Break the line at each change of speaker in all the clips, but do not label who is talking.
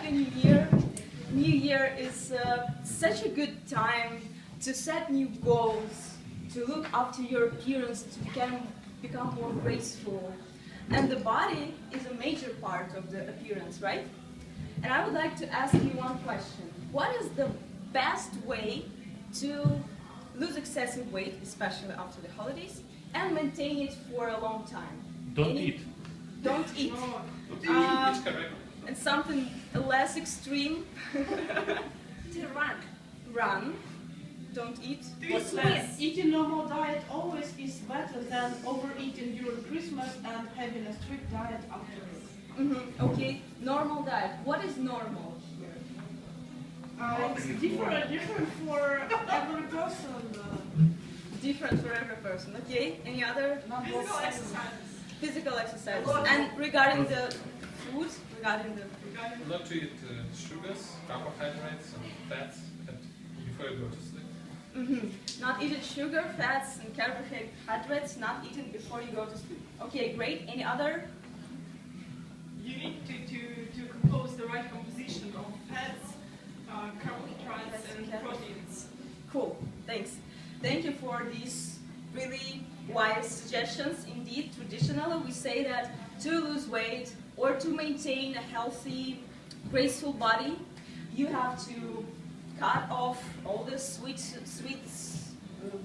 Happy New Year. New Year is such a good time to set new goals, to look after your appearance, to become more graceful. And the body is a major part of the appearance, right? And I would like to ask you one question. What is the best way to lose excessive weight, especially after the holidays, and maintain it for a long time?
Don't eat.
Don't eat.
It's correct.
And something less extreme.
To run.
Run. Don't eat.
What's less?
Eating normal diet always is better than overeating during Christmas and having a strict diet afterwards.
Okay, normal diet. What is normal?
It's different for every person.
Different for every person. Okay, any other?
Physical exercise.
Physical exercise. And regarding the food,
Not to eat sugars, carbohydrates, and fats before you go to sleep.
Not eating sugar, fats, and carbohydrates. Not eating before you go to sleep. Okay, great. Any other?
You need to compose the right composition of fats, carbohydrates, and proteins.
Cool. Thanks. Thank you for these really wise suggestions. Indeed, traditionally we say that to lose weight or to maintain a healthy, graceful body, you have to cut off all the sweets,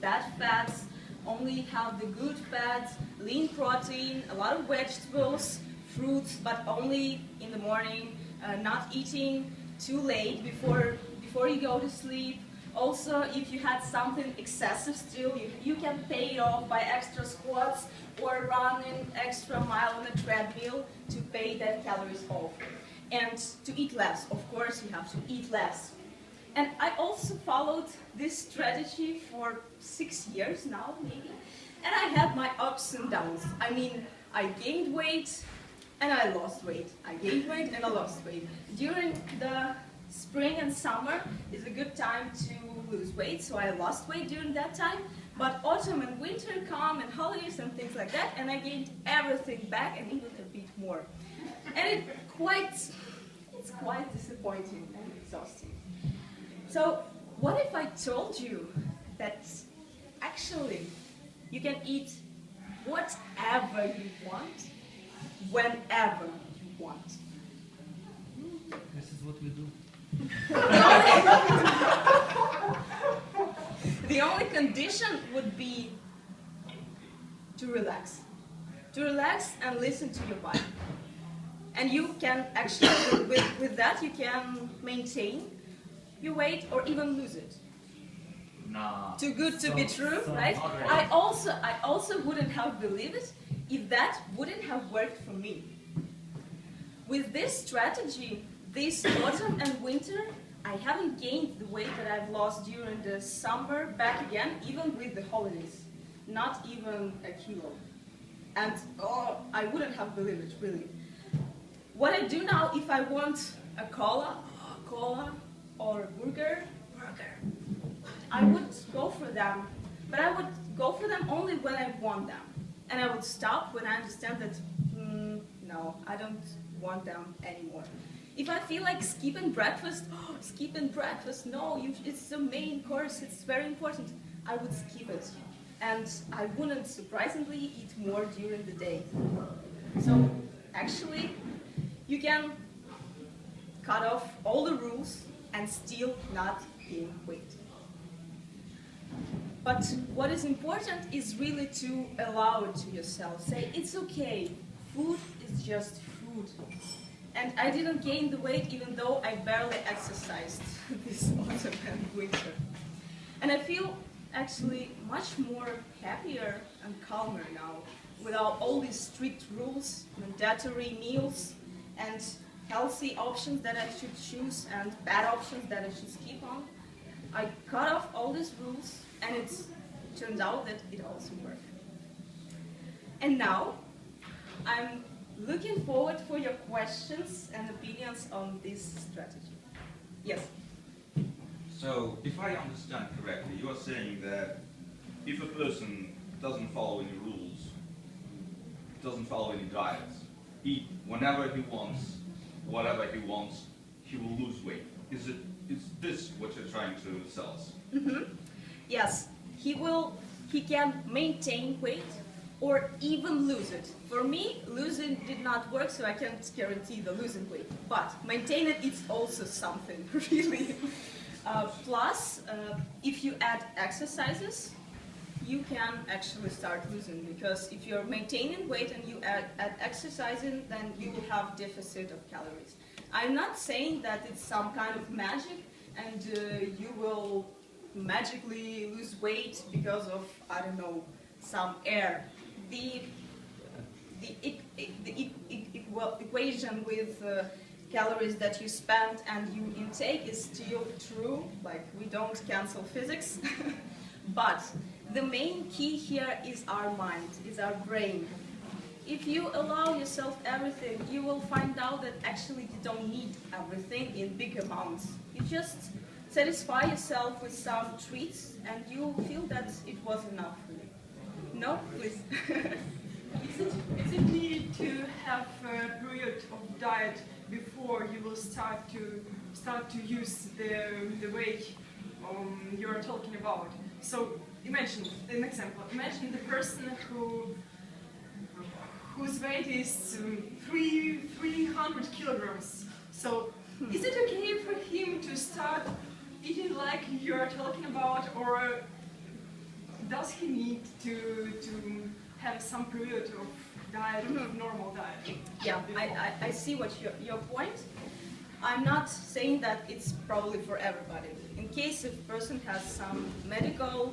bad fats, only have the good fats, lean protein, a lot of vegetables, fruits, but only in the morning, not eating too late before you go to sleep. Also, if you had something excessive still, you can pay it off by extra squats or running extra mile on a treadmill to pay that calories off. And to eat less, of course, you have to eat less. And I also followed this strategy for 6 years now, maybe. And I had my ups and downs. I mean, I gained weight and I lost weight. I gained weight and I lost weight. During the spring and summer is a good time to lose weight, so I lost weight during that time. But autumn and winter come and holidays and things like that, and I gained everything back and even a bit more. And it's quite disappointing and exhausting. So what if I told you that actually you can eat whatever you want, whenever you want?
This is what we do.
The only condition would be to relax. To relax and listen to your body. And you can actually, with that, you can maintain your weight or even lose it.
Nah.
Too good to be true, right? I also wouldn't have believed it if that wouldn't have worked for me. With this strategy, this autumn and winter, I haven't gained the weight that I've lost during the summer back again, even with the holidays. Not even a kilo. And I wouldn't have believed it, really. What I do now, if I want a cola or a burger, I would go for them. But I would go for them only when I want them. And I would stop when I understand that, no, I don't want them anymore. If I feel like skipping breakfast, no, it's the main course, it's very important, I would skip it. And I wouldn't, surprisingly, eat more during the day. So, actually, you can cut off all the rules and still not gain weight. But what is important is really to allow it to yourself. Say, it's okay, food is just food. And I didn't gain the weight even though I barely exercised this autumn and winter. And I feel actually much more happier and calmer now without all these strict rules, mandatory meals, and healthy options that I should choose and bad options that I should skip on. I cut off all these rules and it turns out that it also worked. And now I'm looking forward for your questions and opinions on this strategy. Yes?
So, if I understand correctly, you are saying that if a person doesn't follow any rules, doesn't follow any diets, eat whenever he wants, whatever he wants, he will lose weight. Is this what you're trying to sell us?
Yes, he can maintain weight or even lose it. For me, losing did not work, so I can't guarantee the losing weight. But maintain it, it's also something, really. Plus, if you add exercises, you can actually start losing, because if you're maintaining weight and you add exercising, then you will have deficit of calories. I'm not saying that it's some kind of magic and you will magically lose weight because of, I don't know, some air. The equation with calories that you spend and you intake is still true, like we don't cancel physics. But the main key here is our mind, is our brain. If you allow yourself everything, you will find out that actually you don't need everything in big amounts. You just satisfy yourself with some treats and you feel that it was enough for you. No, please.
Is it needed to have a period of diet before you will start to use the way you are talking about? So imagine an example. Imagine the person whose weight is 300 kilograms. So is it okay for him to start eating like you are talking about, or does he need to have some period of diet, normal diet?
Yeah, I see what your point. I'm not saying that it's probably for everybody. In case if a person has some medical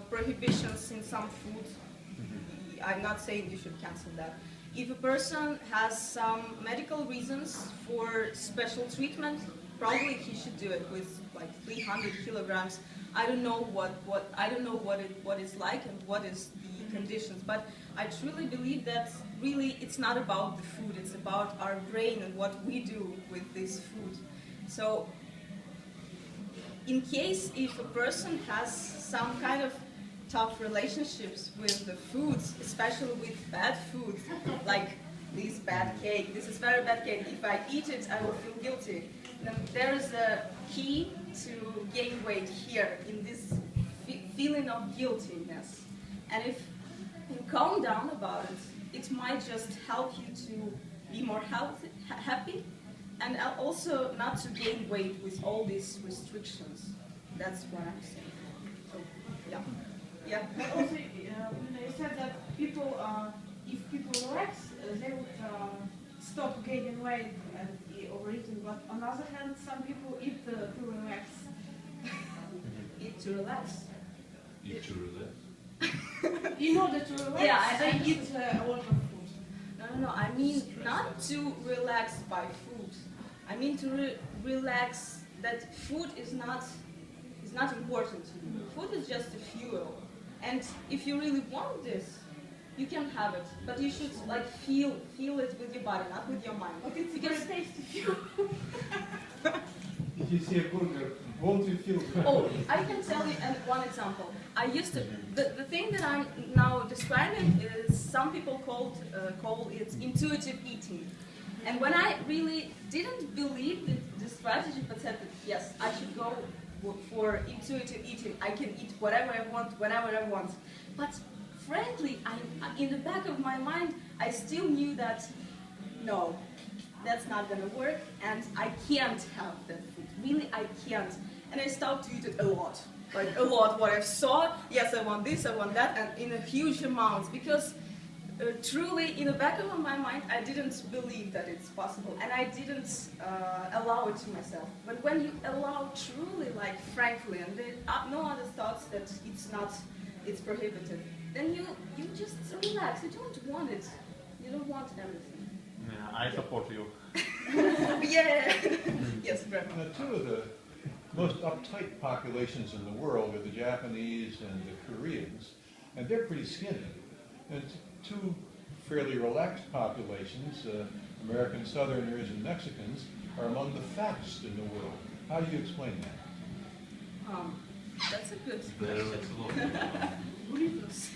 prohibitions in some food, I'm not saying you should cancel that. If a person has some medical reasons for special treatment, probably he should do it with like 300 kilograms. I don't know what it's like and what is the conditions, but I truly believe that really it's not about the food, it's about our brain and what we do with this food. So in case if a person has some kind of tough relationships with the foods, especially with bad foods, like this bad cake, this is very bad cake, if I eat it I will feel guilty, then there is a key to gain weight here in this feeling of guiltiness. And if you calm down about it, it might just help you to be more happy, and also not to gain weight with all these restrictions. That's what I'm saying. So, yeah. Yeah.
But also, you said that people, if people relax, they would stop gaining weight and overeating. But on the other hand, some people eat to relax.
Eat to relax.
Eat to relax.
In order to relax,
Yeah,
they eat a lot of food.
No. I mean not to relax by food. I mean to relax that food is not important to you. Food is just a fuel. And if you really want this, you can have it. But you should like feel it with your body, not with your mind.
But it's
because
very tasty fuel.
If you see a burger, won't you feel good?
Oh, I can tell you one example. I used to, the thing that I'm now describing is some people call it intuitive eating. And when I really didn't believe the strategy, but said that yes, I should go for intuitive eating. I can eat whatever I want, whenever I want. But frankly, in the back of my mind, I still knew that no, that's not gonna work, and I can't have that food. Really, I can't. And I stopped to eat it a lot. Like a lot. What I saw, yes, I want this, I want that, and in a huge amounts. Because truly, in the back of my mind, I didn't believe that it's possible, and I didn't allow it to myself. But when you allow truly, like frankly, and there are no other thoughts that it's prohibited, then you just relax. You don't want it. You don't want everything.
Yeah, I support you.
Yeah. Yes, Grandma.
Two of the most uptight populations in the world are the Japanese and the Koreans, and they're pretty skinny. And two fairly relaxed populations, American Southerners and Mexicans, are among the fattest in the world. How do you explain that?
That's a good
There
question.
is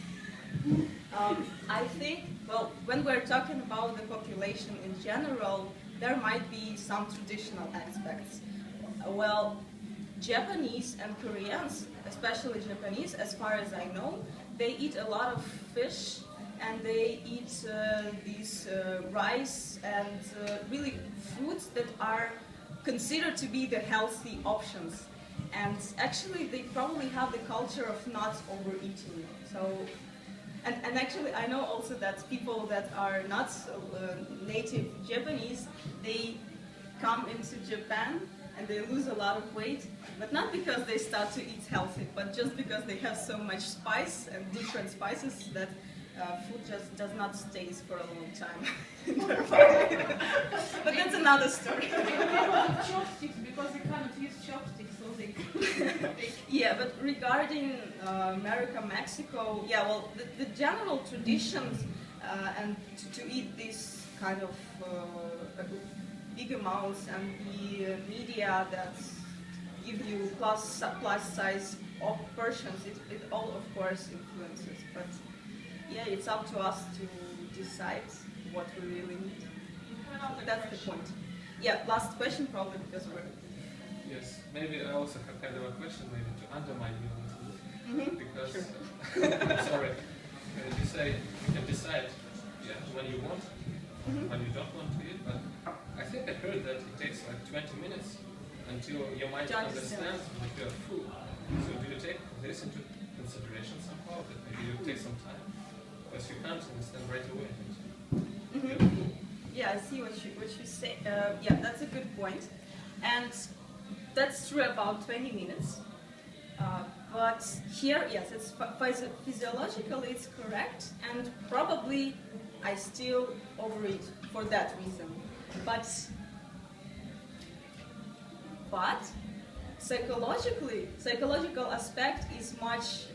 a lot.
I think, well, when we're talking about the population in general, there might be some traditional aspects. Well, Japanese and Koreans, especially Japanese, as far as I know, they eat a lot of fish, and they eat these rice and really foods that are considered to be the healthy options. And actually, they probably have the culture of not overeating. So, and actually, I know also that people that are not native Japanese, they come into Japan and they lose a lot of weight, but not because they start to eat healthy, but just because they have so much spice and different spices that food just does not stay for a long time in their body. But that's another story.
Chopsticks, because they can't use chopsticks, so they
Yeah, but regarding America, Mexico, yeah, well, the general traditions and to eat this kind of big amounts and the media that give you plus size of portions, it all of course influences. But yeah, it's up to us to decide what we really need. That's the point. Yeah, last question probably because we're...
Yes, maybe I also have kind of a question maybe to undermine you a little bit. Because, sorry, you say you can decide when you want, when you don't want to eat, but I think I heard that it takes like 20 minutes until your mind understands that you are full. So do you take this into consideration somehow, that maybe you take some time? Because you can't understand right away.
Yeah, I see what you say. Yeah, that's a good point. And that's true about 20 minutes. But here, yes, it's physiologically it's correct, and probably I still overeat for that reason. But psychological aspect is much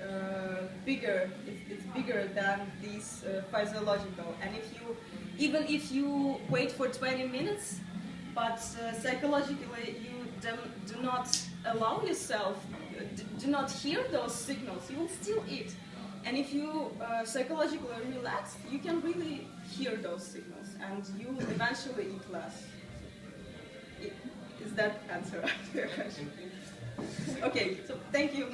bigger. It's bigger than this physiological. And even if you wait for 20 minutes, but psychologically you do not allow yourself, do not hear those signals, you will still eat. And if you psychologically relax, you can really hear those signals, and you will eventually eat less. Is that answer to your question? Okay, so thank you.